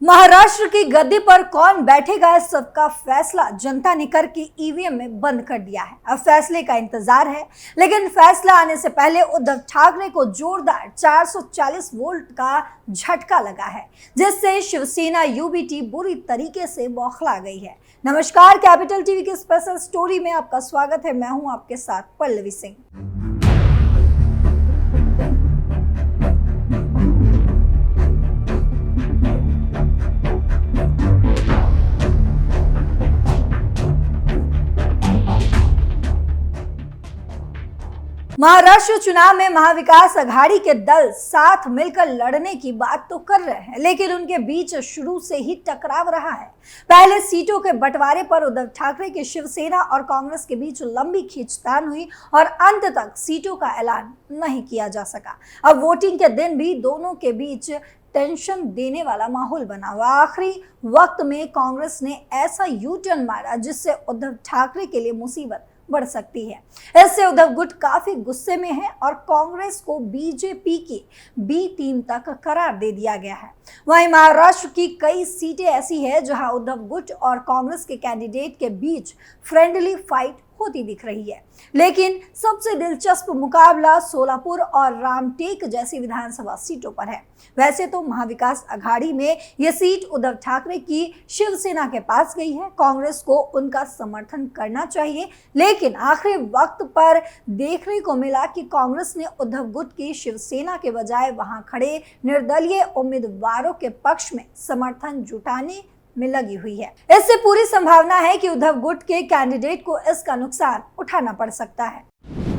महाराष्ट्र की गद्दी पर कौन बैठेगा, इस सबका फैसला जनता ने करके ईवीएम में बंद कर दिया है। अब फैसले का इंतजार है, लेकिन फैसला आने से पहले उद्धव ठाकरे को जोरदार 440 वोल्ट का झटका लगा है, जिससे शिवसेना यूबीटी बुरी तरीके से बौखला गई है। नमस्कार, कैपिटल टीवी की स्पेशल स्टोरी में आपका स्वागत है। मैं हूं आपके साथ पल्लवी सिंह। महाराष्ट्र चुनाव में महाविकास अघाड़ी के दल साथ मिलकर लड़ने की बात तो कर रहे हैं, लेकिन उनके बीच शुरू से ही टकराव रहा है। पहले सीटों के बंटवारे पर उद्धव ठाकरे की शिवसेना और कांग्रेस के बीच लंबी खींचतान हुई और अंत तक सीटों का ऐलान नहीं किया जा सका। अब वोटिंग के दिन भी दोनों के बीच टेंशन देने वाला माहौल बना हुआ। आखिरी वक्त में कांग्रेस ने ऐसा यू टर्न मारा जिससे उद्धव ठाकरे के लिए मुसीबत बढ़ सकती है। इससे उद्धव गुट काफी गुस्से में है और कांग्रेस को बीजेपी की बी टीम तक करार दे दिया गया है। वहीं महाराष्ट्र की कई सीटें ऐसी है जहां उद्धव गुट और कांग्रेस के कैंडिडेट के बीच फ्रेंडली फाइट होती दिख रही है, लेकिन सबसे दिलचस्प मुकाबला सोलापुर और रामटेक जैसी विधानसभा सीटों पर है। वैसे तो महाविकास अघाड़ी में यह सीट उद्धव ठाकरे की शिवसेना के पास गई है। कांग्रेस को उनका समर्थन करना चाहिए, लेकिन आखिरी वक्त पर देखने को मिला कि कांग्रेस ने उद्धव गुट की शिवसेना के बजाय वहां खड़े निर्दलीय उम्मीदवारों के पक्ष में समर्थन जुटाने में लगी हुई है। इससे पूरी संभावना है कि उद्धव गुट के कैंडिडेट को इसका नुकसान उठाना पड़ सकता है।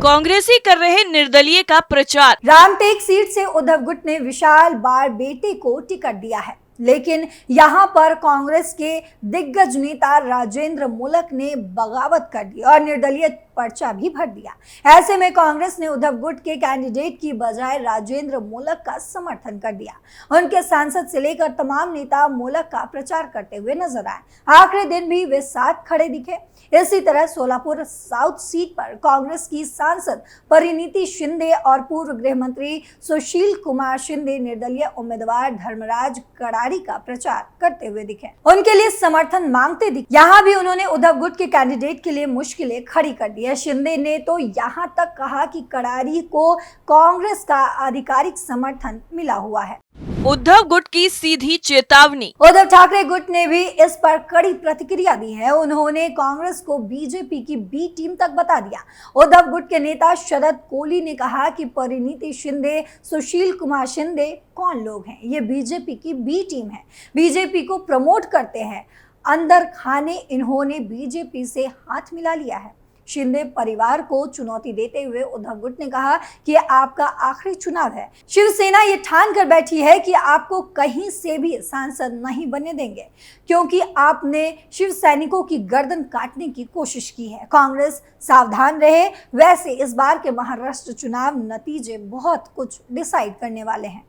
कांग्रेसी कर रहे निर्दलीय का प्रचार। रामटेक सीट से उद्धव गुट ने विशाल बार बेटे को टिकट दिया है, लेकिन यहां पर कांग्रेस के दिग्गज नेता राजेंद्र मूलक ने बगावत कर दी और निर्दलीय पर्चा भी भर दिया। ऐसे में कांग्रेस ने उद्धव गुट के कैंडिडेट की बजाय राजेंद्र मूलक का समर्थन कर दिया। उनके सांसद से लेकर तमाम नेता मूलक का प्रचार करते हुए नजर आए। आखिरी दिन भी वे साथ खड़े दिखे। इसी तरह सोलापुर साउथ सीट पर कांग्रेस की सांसद परिणीति शिंदे और पूर्व गृह मंत्री सुशील कुमार शिंदे निर्दलीय उम्मीदवार धर्मराज कड़ारी का प्रचार करते हुए दिखे, उनके लिए समर्थन मांगते दिखे। यहाँ भी उन्होंने उद्धव गुट के कैंडिडेट के लिए मुश्किलें खड़ी कर दी। शिंदे ने तो यहाँ तक कहा कि कड़ारी को कांग्रेस का आधिकारिक समर्थन मिला हुआ है। उद्धव गुट की सीधी चेतावनी। उद्धव ठाकरे गुट ने भी इस पर कड़ी प्रतिक्रिया दी है। उन्होंने कांग्रेस को बीजेपी की बी टीम तक बता दिया। उद्धव गुट के नेता शरद कोली ने कहा कि परिणीति शिंदे, सुशील कुमार शिंदे कौन लोग हैं? ये बीजेपी की बी टीम है, बीजेपी को प्रमोट करते हैं। अंदर खाने इन्होंने बीजेपी से हाथ मिला लिया है। शिंदे परिवार को चुनौती देते हुए उद्धव गुट ने कहा कि आपका आखिरी चुनाव है। शिवसेना ये ठान कर बैठी है कि आपको कहीं से भी सांसद नहीं बनने देंगे, क्योंकि आपने शिव सैनिकों की गर्दन काटने की कोशिश की है। कांग्रेस सावधान रहे। वैसे इस बार के महाराष्ट्र चुनाव नतीजे बहुत कुछ डिसाइड करने वाले हैं।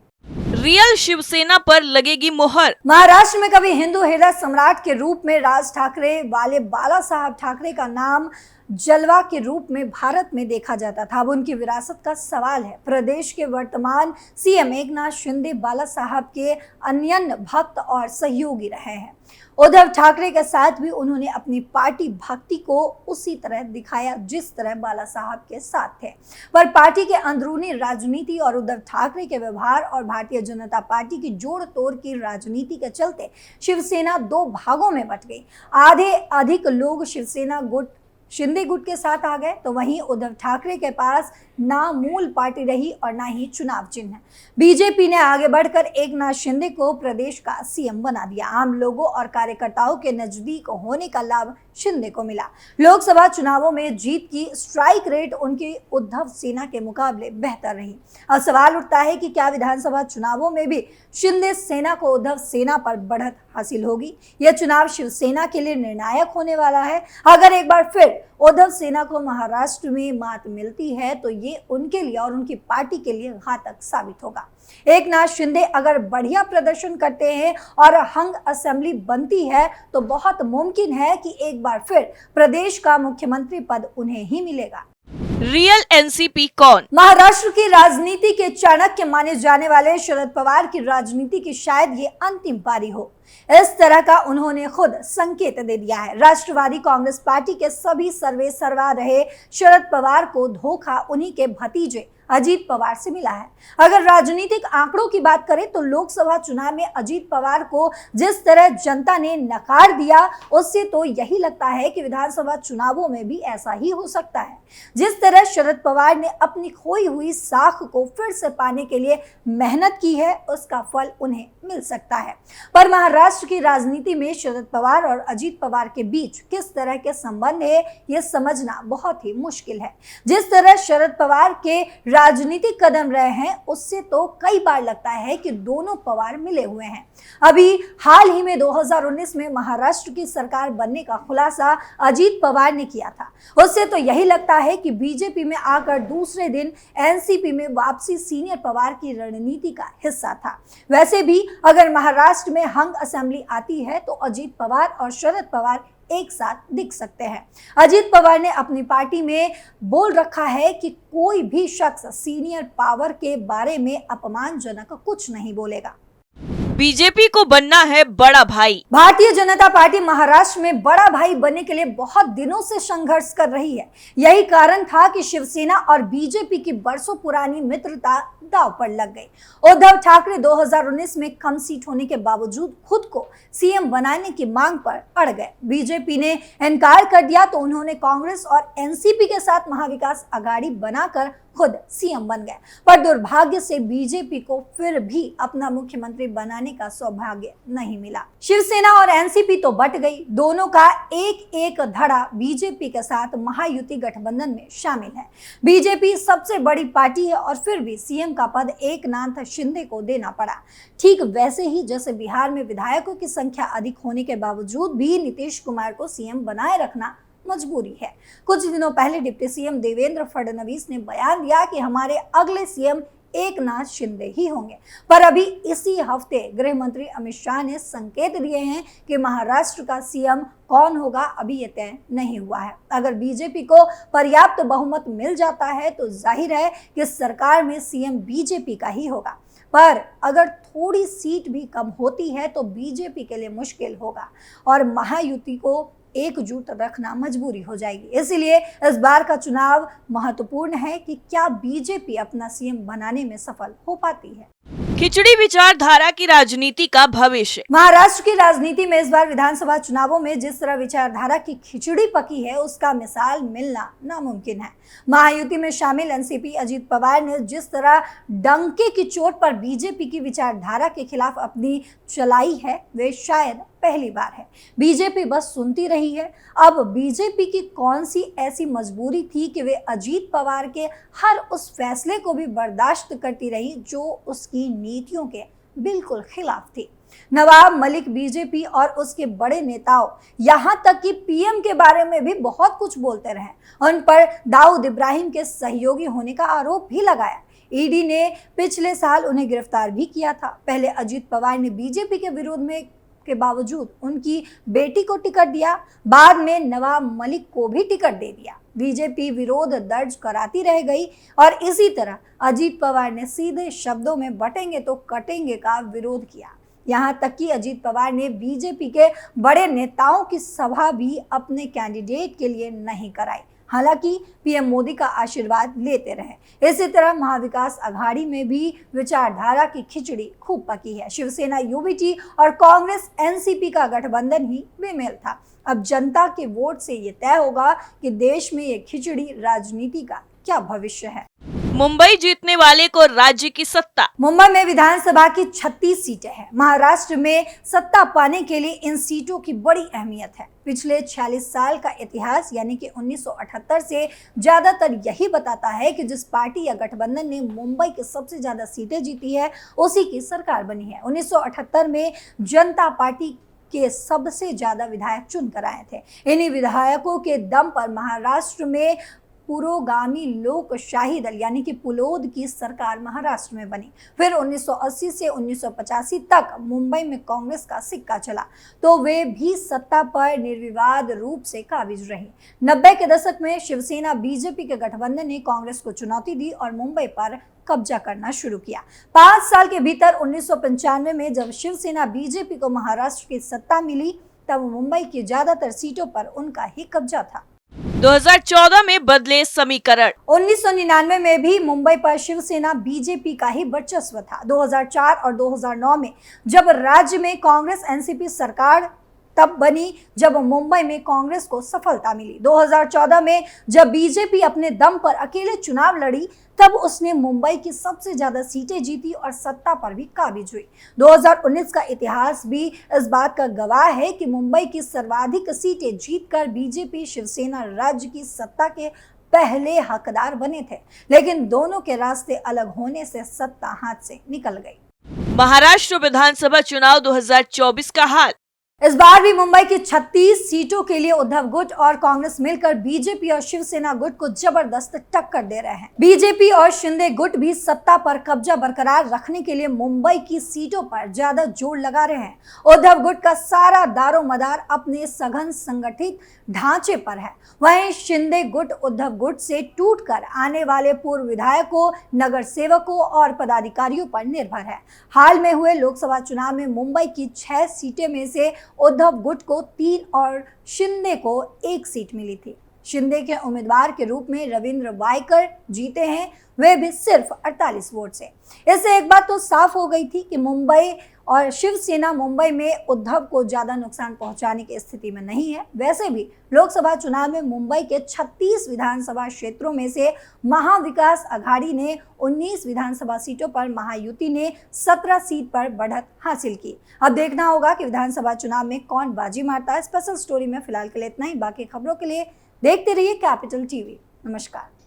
रियल शिवसेना पर लगेगी मुहर। महाराष्ट्र में कभी हिंदू हृदय सम्राट के रूप में राज ठाकरे वाले बाला साहब ठाकरे का नाम जलवा के रूप में भारत में देखा जाता था। अब उनकी विरासत का सवाल है। प्रदेश के वर्तमान सीएम एकनाथ शिंदे बाला साहब के अनन्य भक्त और सहयोगी रहे हैं। उद्धव ठाकरे के साथ भी उन्होंने अपनी पार्टी भक्ति को उसी तरह दिखाया जिस तरह बाला साहब के साथ थे। पर पार्टी के अंदरूनी राजनीति और उद्धव ठाकरे के व्यवहार और भारतीय जनता पार्टी की जोड़ तोड़ की राजनीति के चलते शिवसेना दो भागों में बंट गई। आधे अधिक लोग शिवसेना गुट शिंदे गुट के साथ आ गए, तो वहीं उद्धव ठाकरे के पास ना मूल पार्टी रही और ना ही चुनाव चिन्ह। बीजेपी ने आगे बढ़कर एकनाथ शिंदे को प्रदेश का सीएम बना दिया। आम लोगों और कार्यकर्ताओं के नजदीक होने का लाभ शिंदे को मिला। लोकसभा चुनावों में जीत की स्ट्राइक रेट उनकी उद्धव सेना के मुकाबले बेहतर रही। अब सवाल उठता है कि क्या विधानसभा चुनावों में भी शिंदे सेना को उद्धव सेना पर बढ़त हासिल होगी? यह चुनाव शिवसेना के लिए निर्णायक होने वाला है। अगर एक बार फिर उद्धव सेना को महाराष्ट्र में मात मिलती है तो ये उनके लिए और उनकी पार्टी के लिए घातक साबित होगा। एकनाथ शिंदे अगर बढ़िया प्रदर्शन करते हैं और हंग असेंबली बनती है तो बहुत मुमकिन है कि एक बार फिर प्रदेश का मुख्यमंत्री पद उन्हें ही मिलेगा। रियल एनसीपी कौन? महाराष्ट्र की राजनीति के चाणक्य माने जाने वाले शरद पवार की राजनीति की शायद ये अंतिम पारी हो। इस तरह का उन्होंने खुद संकेत दे दिया है। राष्ट्रवादी कांग्रेस पार्टी के सभी सर्वे सर्वा रहे शरद पवार को धोखा उन्हीं के भतीजे अजीत पवार से मिला है। अगर राजनीतिक आंकड़ों की बात करें तो लोकसभा चुनाव में अजीत पवार को जिस तरह जनता ने नकार दिया, उससे तो यही लगता है कि विधानसभा चुनावों में भी ऐसा ही हो सकता है। जिस तरह शरद पवार ने अपनी खोई हुई साख को फिर से पाने के लिए मेहनत की है, उसका फल उन्हें मिल सकता है। पर महाराष्ट्र की राजनीति में शरद पवार और अजीत पवार के बीच किस तरह के संबंध है, यह समझना बहुत ही मुश्किल है। जिस तरह शरद पवार के राजनीतिक कदम रहे हैं, उससे तो कई बार लगता है कि दोनों पवार मिले हुए हैं। अभी हाल ही में 2019 में महाराष्ट्र की सरकार बनने का खुलासा अजीत पवार ने किया था। उससे तो यही लगता है कि बीजेपी में आकर दूसरे दिन एनसीपी में वापसी सीनियर पवार की रणनीति का हिस्सा था। वैसे भी अगर महाराष्ट्र में हंग असेंबली आती है तो अजीत पवार और शरद पवार एक साथ दिख सकते हैं। अजीत पवार ने अपनी पार्टी में बोल रखा है कि कोई भी शख्स सीनियर पावर के बारे में अपमानजनक कुछ नहीं बोलेगा। बीजेपी को बनना है बड़ा भाई। भारतीय जनता पार्टी महाराष्ट्र में बड़ा भाई बनने के लिए बहुत दिनों से संघर्ष कर रही है। यही कारण था कि शिवसेना और बीजेपी की बरसों पुरानी मित्रता दांव पर लग गई। उद्धव ठाकरे 2019 में कम सीट होने के बावजूद खुद को सीएम बनाने की मांग पर अड़ गए। बीजेपी ने इनकार कर दिया तो उन्होंने कांग्रेस और एनसीपी के साथ महाविकास आघाड़ी बनाकर खुद सीएम बन गए। पर दुर्भाग्य से बीजेपी को फिर भी अपना मुख्यमंत्री बनाने का सौभाग्य नहीं मिला। शिवसेना और एनसीपी तो बट गई। दोनों का एक एक धड़ा बीजेपी के साथ महायुति गठबंधन में शामिल है। बीजेपी सबसे बड़ी पार्टी है और फिर भी सीएम का पद एकनाथ शिंदे को देना पड़ा। ठीक वैसे ही जैसे बिहार में विधायकों की संख्या अधिक होने के बावजूद भी नीतीश कुमार को सीएम बनाए रखना मजबूरी है। कुछ दिनों पहले डिप्टी सीएम देवेंद्र फडणवीस ने बयान दिया कि हमारे अगले सीएम एकनाथ शिंदे ही होंगे। पर अभी इसी हफ्ते गृह मंत्री अमित शाह ने संकेत दिए हैं कि महाराष्ट्र का सीएम कौन होगा अभी ये तय नहीं हुआ है। अगर बीजेपी को पर्याप्त बहुमत मिल जाता है तो जाहिर है कि सरकार में सीएम बीजेपी का ही होगा। पर अगर थोड़ी सीट भी कम होती है तो बीजेपी के लिए मुश्किल होगा और महायुति को एकजुट रखना मजबूरी हो जाएगी। इसलिए इस बार का चुनाव महत्वपूर्ण है कि क्या बीजेपी अपना सीएम बनाने में सफल हो पाती है। खिचड़ी विचारधारा की राजनीति का भविष्य। महाराष्ट्र की राजनीति में इस बार विधानसभा चुनावों में जिस तरह विचारधारा की खिचड़ी पकी है, उसका मिसाल मिलना नामुमकिन है। महायुति में शामिल एनसीपी अजीत पवार ने जिस तरह डंके की चोट पर बीजेपी की विचारधारा के खिलाफ अपनी चलाई है, वे शायद पहली बार है। बीजेपी बस सुनती रही है। अब बीजेपी की कौन सी ऐसी मजबूरी थी कि वे अजीत पवार के हर उस फैसले को भी बर्दाश्त करती रही जो उसकी नीतियों के बिल्कुल खिलाफ थी। नवाब मलिक बीजेपी और उसके बड़े नेताओं, यहां तक कि पीएम के बारे में भी बहुत कुछ बोलते रहे। उन पर दाऊद इब्राहिम के सहयोगी होने का आरोप भी लगाया। ईडी ने पिछले साल उन्हें गिरफ्तार भी किया था। पहले अजीत पवार ने बीजेपी के विरोध में के बावजूद उनकी बेटी को टिकट दिया, बाद में नवाब मलिक को भी टिकट दे दिया। बीजेपी विरोध दर्ज कराती रह गई और इसी तरह अजीत पवार ने सीधे शब्दों में बटेंगे तो कटेंगे का विरोध किया। यहाँ तक कि अजीत पवार ने बीजेपी के बड़े नेताओं की सभा भी अपने कैंडिडेट के लिए नहीं कराई, हालांकि पीएम मोदी का आशीर्वाद लेते रहे। इसी तरह महाविकास आघाड़ी में भी विचारधारा की खिचड़ी खूब पकी है। शिवसेना यूबीटी और कांग्रेस एनसीपी का गठबंधन ही बेमेल था। अब जनता के वोट से ये तय होगा कि देश में ये खिचड़ी राजनीति का क्या भविष्य है। मुंबई जीतने वाले को राज्य की सत्ता। मुंबई में विधानसभा की 36 सीटें हैं। महाराष्ट्र में सत्ता पाने के लिए इन सीटों की बड़ी अहमियत है। पिछले 46 साल का इतिहास यानी कि 1978 से ज्यादातर यही बताता है कि जिस पार्टी या गठबंधन ने मुंबई की सबसे ज्यादा सीटें जीती है, उसी की सरकार बनी है। 1978 में जनता पार्टी के सबसे ज्यादा विधायक चुनकर आए थे। इन्हीं विधायकों के दम पर महाराष्ट्र में पुरोगामी लोकशाही दल यानी कि पुलोद की सरकार महाराष्ट्र में बनी। फिर 1980 से 1985 तक मुंबई में कांग्रेस का सिक्का चला तो वे भी सत्ता पर निर्विवाद रूप से काबिज रही। 90 के दशक में शिवसेना बीजेपी के गठबंधन ने कांग्रेस को चुनौती दी और मुंबई पर कब्जा करना शुरू किया। 5 साल के भीतर 1995 में जब शिवसेना बीजेपी को महाराष्ट्र की सत्ता मिली तब मुंबई की ज्यादातर सीटों पर उनका ही कब्जा था। 2014 में बदले समीकरण। 1999 में भी मुंबई पर शिवसेना बीजेपी का ही वर्चस्व था। 2004 और 2009 में जब राज्य में कांग्रेस एनसीपी सरकार तब बनी जब मुंबई में कांग्रेस को सफलता मिली। 2014 में जब बीजेपी अपने दम पर अकेले चुनाव लड़ी तब उसने मुंबई की सबसे ज्यादा सीटें जीती और सत्ता पर भी काबिज हुई। 2019 का इतिहास भी इस बात का गवाह है कि मुंबई की सर्वाधिक सीटें जीतकर बीजेपी शिवसेना राज्य की सत्ता के पहले हकदार बने थे, लेकिन दोनों के रास्ते अलग होने से सत्ता हाथ से निकल गई। महाराष्ट्र विधानसभा चुनाव 2024 का हाल। इस बार भी मुंबई की 36 सीटों के लिए उद्धव गुट और कांग्रेस मिलकर बीजेपी और शिवसेना गुट को जबरदस्त टक्कर दे रहे हैं। बीजेपी और शिंदे गुट भी सत्ता पर कब्जा बरकरार रखने के लिए मुंबई की सीटों पर ज्यादा जोर लगा रहे हैं। उद्धव गुट का सारा दारोमदार अपने सघन संगठित ढांचे पर है, वहीं शिंदे गुट उद्धव गुट से टूटकर आने वाले पूर्व विधायकों, नगर सेवकों और पदाधिकारियों पर निर्भर है। हाल में हुए लोकसभा चुनाव में मुंबई की 6 सीटें में से उद्धव गुट को 3 और शिंदे को 1 सीट मिली थी। शिंदे के उम्मीदवार के रूप में रविंद्र वायकर जीते हैं, वे भी सिर्फ 48 वोट से। इससे एक बात तो साफ हो गई थी कि मुंबई और शिवसेना मुंबई में उद्धव को ज्यादा नुकसान पहुंचाने की स्थिति में नहीं है। वैसे भी लोकसभा चुनाव में मुंबई के 36 विधानसभा क्षेत्रों में से महाविकास अघाड़ी ने 19 विधानसभा सीटों पर, महायुति ने 17 सीट पर बढ़त हासिल की। अब देखना होगा कि विधानसभा चुनाव में कौन बाजी मारता है। स्पेशल स्टोरी में फिलहाल के लिए इतना ही। बाकी खबरों के लिए देखते रहिए कैपिटल टीवी। नमस्कार।